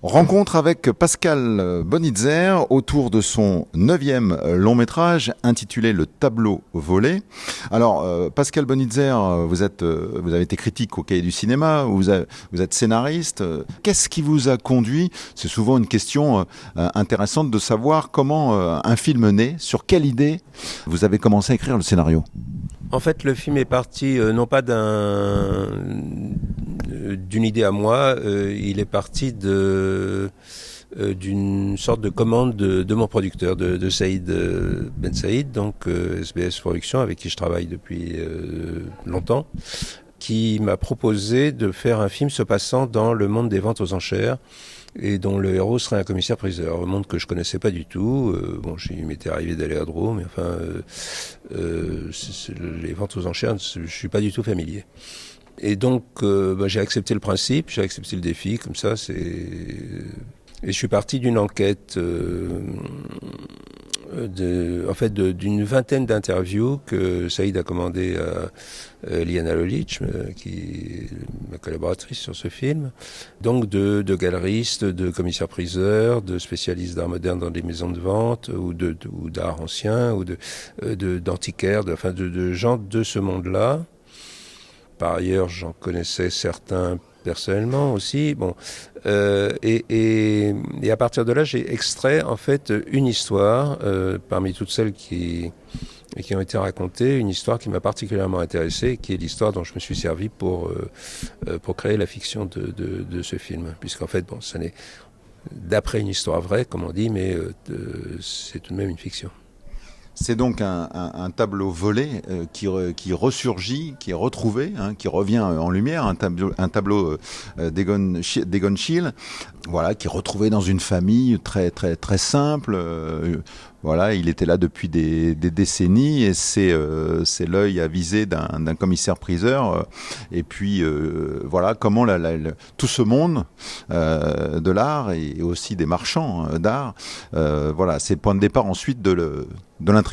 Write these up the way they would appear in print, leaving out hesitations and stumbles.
Rencontre avec Pascal Bonitzer autour de son 9e long-métrage intitulé Le tableau volé. Alors, Pascal Bonitzer, vous avez été critique au Cahier du cinéma, vous êtes scénariste. Qu'est-ce qui vous a conduit? C'est souvent une question intéressante de savoir comment un film naît, sur quelle idée vous avez commencé à écrire le scénario. En fait, le film est parti non pas d'une idée à moi, il est parti d'une sorte de commande de mon producteur, de Saïd Ben Saïd, donc SBS Productions, avec qui je travaille depuis longtemps, qui m'a proposé de faire un film se passant dans le monde des ventes aux enchères, et dont le héros serait un commissaire-priseur, un monde que je connaissais pas du tout. Il m'était arrivé d'aller à Drôme, mais enfin, les ventes aux enchères, je suis pas du tout familier. Et donc, j'ai accepté le principe, j'ai accepté le défi, comme ça, et je suis parti d'une enquête, d'une vingtaine d'interviews que Saïd a commandé à Liana Lolic, qui est ma collaboratrice sur ce film. Donc de galeristes, de commissaires-priseurs, de spécialistes d'art moderne dans des maisons de vente, ou d'art ancien, ou d'antiquaires, de gens de ce monde-là. Par ailleurs, j'en connaissais certains personnellement aussi. Et à partir de là, j'ai extrait en fait une histoire parmi toutes celles qui ont été racontées, une histoire qui m'a particulièrement intéressé, qui est l'histoire dont je me suis servi pour créer la fiction de ce film. Puisqu'en fait, ça n'est d'après une histoire vraie, comme on dit, mais c'est tout de même une fiction. C'est donc un tableau volé qui ressurgit, qui est retrouvé, qui revient en lumière, un tableau d'Egon Schiele, voilà, qui est retrouvé dans une famille très très très simple. Voilà, il était là depuis des décennies et c'est l'œil avisé d'un commissaire-priseur. Et puis voilà comment tout ce monde de l'art et aussi des marchands d'art, voilà, c'est le point de départ ensuite de l'intrigue.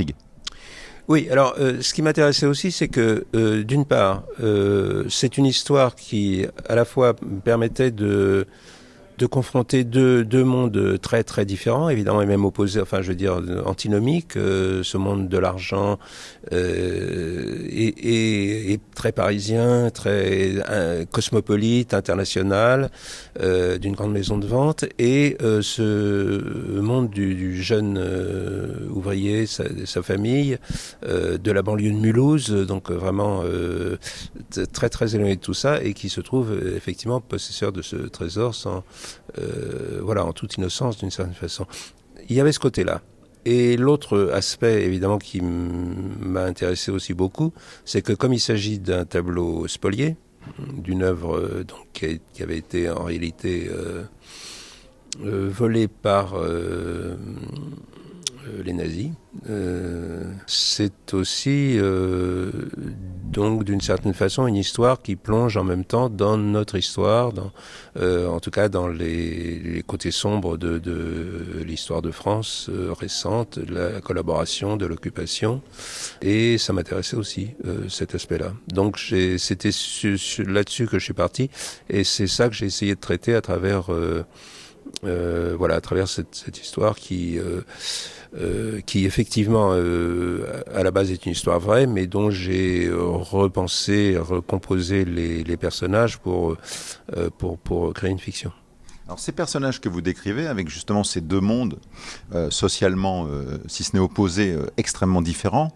Oui, alors ce qui m'intéressait aussi, c'est que d'une part, c'est une histoire qui à la fois permettait de confronter deux mondes très très différents, évidemment, et même opposés, enfin je veux dire antinomiques, ce monde de l'argent est très parisien, très cosmopolite, international, d'une grande maison de vente, et ce monde du jeune ouvrier, sa famille, de la banlieue de Mulhouse, donc vraiment très très éloigné de tout ça, et qui se trouve effectivement possesseur de ce trésor en toute innocence d'une certaine façon. Il y avait ce côté-là. Et l'autre aspect, évidemment, qui m'a intéressé aussi beaucoup, c'est que comme il s'agit d'un tableau spolié, d'une œuvre qui avait été en réalité volée par les nazis, c'est aussi donc d'une certaine façon une histoire qui plonge en même temps dans notre histoire, en tout cas dans les côtés sombres de l'histoire de France récente, de la collaboration, de l'occupation, et ça m'intéressait aussi cet aspect-là. Donc c'était là-dessus que je suis parti, et c'est ça que j'ai essayé de traiter à travers à travers cette histoire qui effectivement à la base est une histoire vraie, mais dont j'ai recomposé les personnages pour créer une fiction. Alors ces personnages que vous décrivez, avec justement ces deux mondes socialement, si ce n'est opposés, extrêmement différents,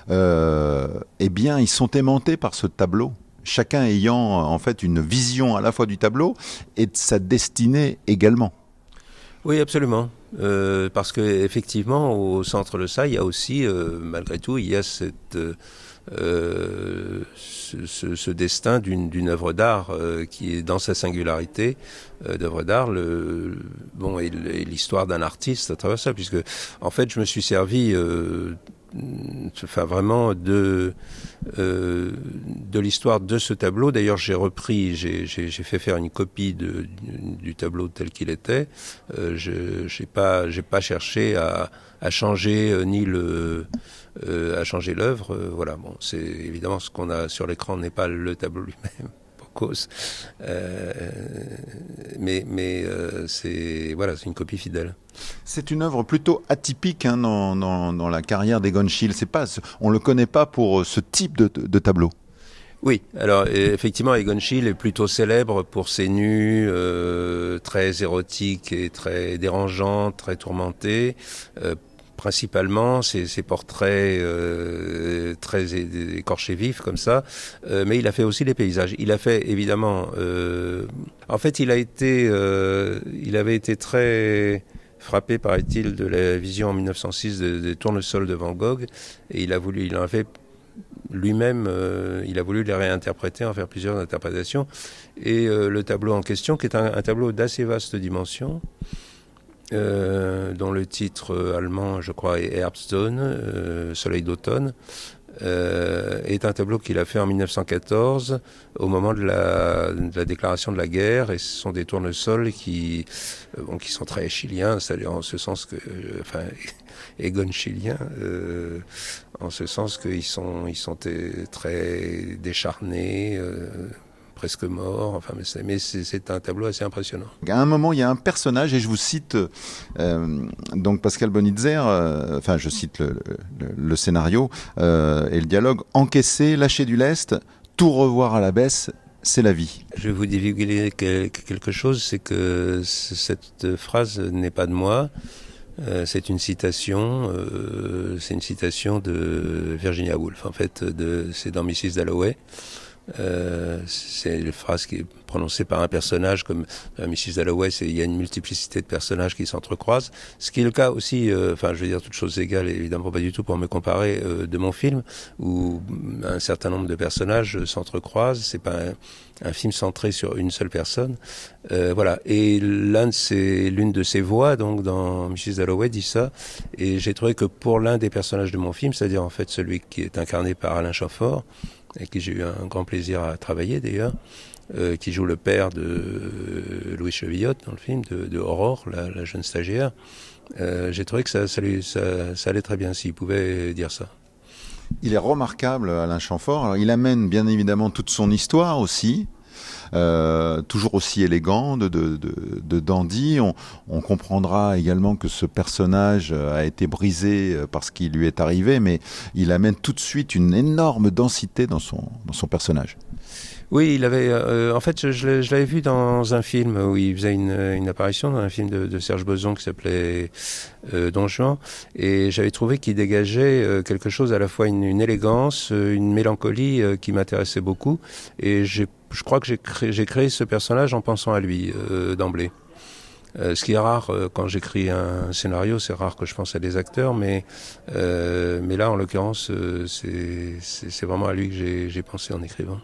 eh bien ils sont aimantés par ce tableau. Chacun ayant en fait une vision à la fois du tableau et de sa destinée également. Oui, absolument. Parce que effectivement, au centre de ça, il y a aussi, malgré tout, il y a ce destin d'une œuvre d'art qui est dans sa singularité d'œuvre d'art, et l'histoire d'un artiste à travers ça, puisque en fait, je me suis servi vraiment de l'histoire de ce tableau. D'ailleurs, j'ai fait faire une copie du tableau tel qu'il était. J'ai pas cherché à changer à changer l'œuvre. C'est évidemment ce qu'on a sur l'écran n'est pas le tableau lui-même. Marcos. C'est une copie fidèle. C'est une œuvre plutôt atypique dans la carrière d'Egon Schiele. On le connaît pas pour ce type de tableau. Oui, alors effectivement, Egon Schiele est plutôt célèbre pour ses nus très érotiques et très dérangeants, très tourmentés. Principalement, ces portraits très écorchés vifs comme ça, mais il a fait aussi des paysages. Il a fait évidemment. En fait, il avait été très frappé, paraît-il, de la vision en 1906 des tournesols de Van Gogh, et il a voulu les réinterpréter, en faire plusieurs interprétations. Et le tableau en question, qui est un tableau d'assez vaste dimension, dont le titre allemand, je crois, est Herbstsonne, Soleil d'automne, est un tableau qu'il a fait en 1914, au moment de la déclaration de la guerre, et ce sont des tournesols qui sont très chiliens, c'est-à-dire en ce sens que, Egon chilien, en ce sens qu'ils sont très décharnés, presque mort, mais c'est un tableau assez impressionnant. À un moment, il y a un personnage, et je vous cite donc Pascal Bonitzer, je cite le scénario et le dialogue: encaisser, lâcher du lest, tout revoir à la baisse, c'est la vie. Je vais vous divulguer quelque chose, c'est que cette phrase n'est pas de moi. C'est une citation de Virginia Woolf. En fait, c'est dans Mrs. Dalloway. C'est une phrase qui est prononcée par un personnage comme Mrs. Dalloway. Il y a une multiplicité de personnages qui s'entrecroisent, ce qui est le cas aussi, je veux dire, toutes choses égales, évidemment pas du tout pour me comparer, de mon film, où un certain nombre de personnages s'entrecroisent. C'est pas un film centré sur une seule personne, voilà. Et l'une de ses voix, donc dans Mrs. Dalloway, dit ça. Et j'ai trouvé que pour l'un des personnages de mon film, c'est-à-dire en fait celui qui est incarné par Alain Chamfort, avec qui j'ai eu un grand plaisir à travailler d'ailleurs, qui joue le père de Louis Chevillotte dans le film, de Aurore, la jeune stagiaire. J'ai trouvé que ça allait très bien s'il pouvait dire ça. Il est remarquable, Alain Chamfort. Alors, il amène bien évidemment toute son histoire aussi. Toujours aussi élégant, de dandy. On comprendra également que ce personnage a été brisé par ce qui lui est arrivé, mais il amène tout de suite une énorme densité dans son personnage. Oui, il avait. En fait, je l'avais vu dans un film où il faisait une apparition dans un film de Serge Boson qui s'appelait Don Juan, et j'avais trouvé qu'il dégageait quelque chose, à la fois une élégance, une mélancolie qui m'intéressait beaucoup, et je crois que j'ai créé ce personnage en pensant à lui d'emblée. Ce qui est rare quand j'écris un scénario, c'est rare que je pense à des acteurs, mais là, en l'occurrence, c'est vraiment à lui que j'ai pensé en écrivant.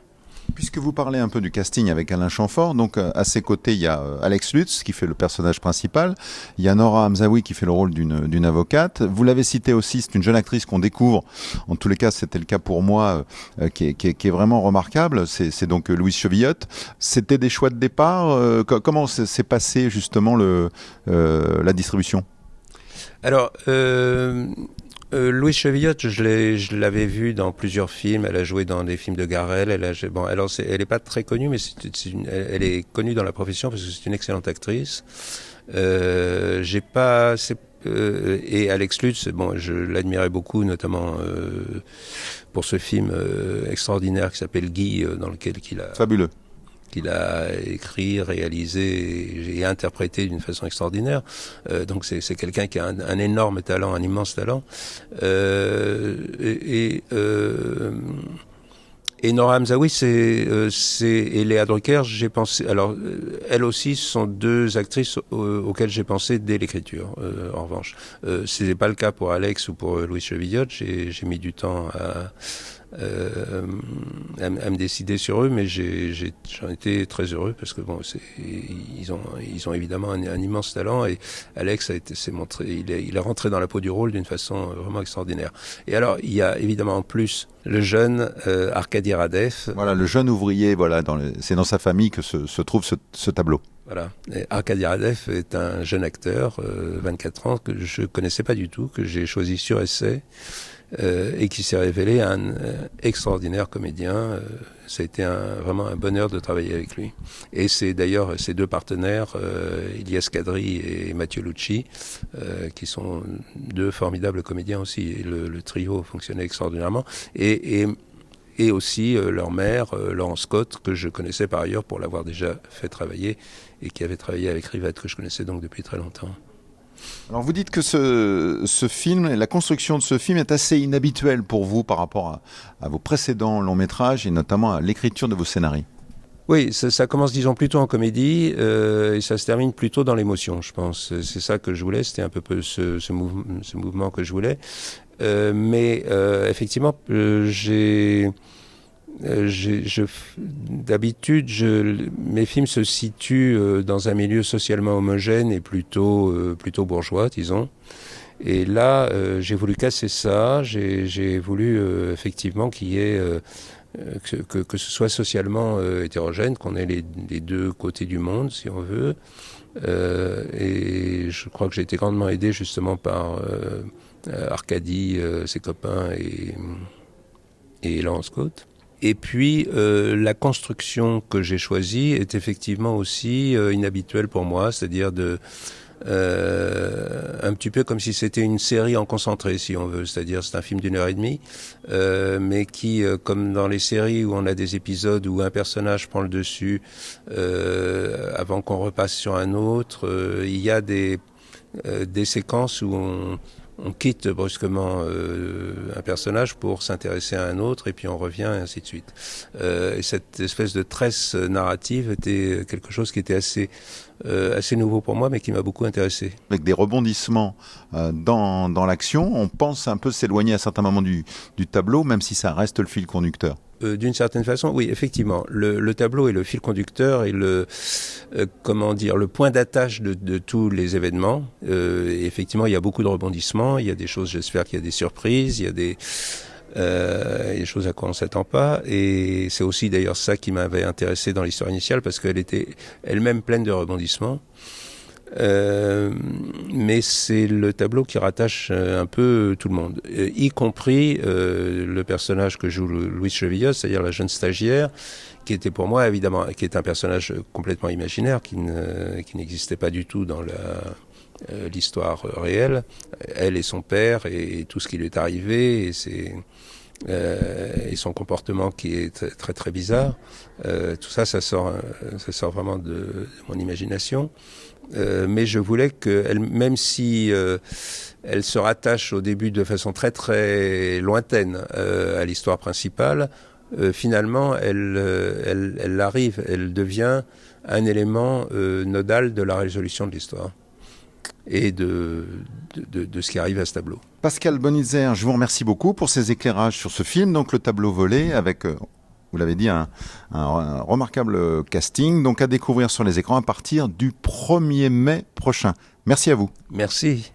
Puisque vous parlez un peu du casting avec Alain Chamfort, donc à ses côtés il y a Alex Lutz qui fait le personnage principal, il y a Nora Hamzaoui qui fait le rôle d'une avocate. Vous l'avez cité aussi, c'est une jeune actrice qu'on découvre, en tous les cas c'était le cas pour moi, qui est vraiment remarquable, c'est donc Louise Chevillotte. C'était des choix de départ, comment s'est passé justement la distribution? Alors, Louise Chevillotte, je l'avais vue dans plusieurs films. Elle a joué dans des films de Garrel. Elle est pas très connue, mais elle est connue dans la profession parce que c'est une excellente actrice. Et Alex Lutz, je l'admirais beaucoup, notamment pour ce film extraordinaire qui s'appelle Guy, dans lequel Fabuleux. Qu'il a écrit, réalisé et interprété d'une façon extraordinaire. Donc c'est quelqu'un qui a un énorme talent, un immense talent. Et Nora Hamzaoui, et Léa Drucker, j'ai pensé. Alors, elles aussi sont deux actrices auxquelles j'ai pensé dès l'écriture. En revanche, c'est pas le cas pour Alex ou pour Louise Chevillotte. J'ai mis du temps à me décider sur eux, mais j'en étais très heureux parce que ils ont évidemment un immense talent, et Alex s'est montré, il est rentré dans la peau du rôle d'une façon vraiment extraordinaire. Et alors il y a évidemment en plus le jeune Arkady Radev. Voilà, le jeune ouvrier, voilà, c'est dans sa famille que se trouve ce tableau. Voilà. Et Arkady Radev est un jeune acteur, 24 ans, que je connaissais pas du tout, que j'ai choisi sur essai. et qui s'est révélé un extraordinaire comédien. Ça a été vraiment un bonheur de travailler avec lui. Et c'est d'ailleurs ses deux partenaires, Ilyes Kadri et Mathieu Lucci, qui sont deux formidables comédiens aussi. Et le trio fonctionnait extraordinairement. Et aussi leur mère, Laurence Scott, que je connaissais par ailleurs pour l'avoir déjà fait travailler et qui avait travaillé avec Rivette, que je connaissais donc depuis très longtemps. Alors vous dites que ce film, la construction de ce film est assez inhabituelle pour vous par rapport à vos précédents longs métrages et notamment à l'écriture de vos scénarios. Oui, ça commence disons plutôt en comédie et ça se termine plutôt dans l'émotion, je pense. C'est ça que je voulais, c'était un peu ce mouvement que je voulais. Mais effectivement, d'habitude, mes films se situent dans un milieu socialement homogène et plutôt bourgeois, disons. Et là, j'ai voulu casser ça. J'ai voulu effectivement qu'il y ait que ce soit socialement hétérogène, qu'on ait les deux côtés du monde, si on veut. Et je crois que j'ai été grandement aidé justement par Arcadie, ses copains et Laurence Scott. Et puis la construction que j'ai choisie est effectivement aussi inhabituelle pour moi, c'est-à-dire un petit peu comme si c'était une série en concentré, si on veut, c'est-à-dire c'est un film d'1h30, mais qui, comme dans les séries où on a des épisodes où un personnage prend le dessus avant qu'on repasse sur un autre, il y a des séquences où on quitte brusquement un personnage pour s'intéresser à un autre et puis on revient et ainsi de suite. Et cette espèce de tresse narrative était quelque chose qui était assez nouveau pour moi mais qui m'a beaucoup intéressé. Avec des rebondissements dans l'action, on pense un peu s'éloigner à certains moments du tableau, même si ça reste le fil conducteur. D'une certaine façon, oui, effectivement. Le tableau est le fil conducteur et le point d'attache de tous les événements. Et effectivement, il y a beaucoup de rebondissements. Il y a des choses, j'espère qu'il y a des surprises. Il y a des choses à quoi on s'attend pas. Et c'est aussi d'ailleurs ça qui m'avait intéressé dans l'histoire initiale parce qu'elle était elle-même pleine de rebondissements. Mais c'est le tableau qui rattache un peu tout le monde, y compris le personnage que joue Louis Chevillos, c'est-à-dire la jeune stagiaire, qui était pour moi évidemment, qui est un personnage complètement imaginaire, qui n'existait pas du tout dans l'histoire réelle. Elle et son père et tout ce qui lui est arrivé et son comportement qui est très très, très bizarre. Tout ça, ça sort vraiment de mon imagination. Mais je voulais qu'elle, même si elle se rattache au début de façon très très lointaine à l'histoire principale, finalement elle devient un élément nodal de la résolution de l'histoire et de ce qui arrive à ce tableau. Pascal Bonitzer, je vous remercie beaucoup pour ces éclairages sur ce film, donc Le Tableau volé, avec... Vous l'avez dit, un remarquable casting, donc à découvrir sur les écrans à partir du 1er mai prochain. Merci à vous. Merci.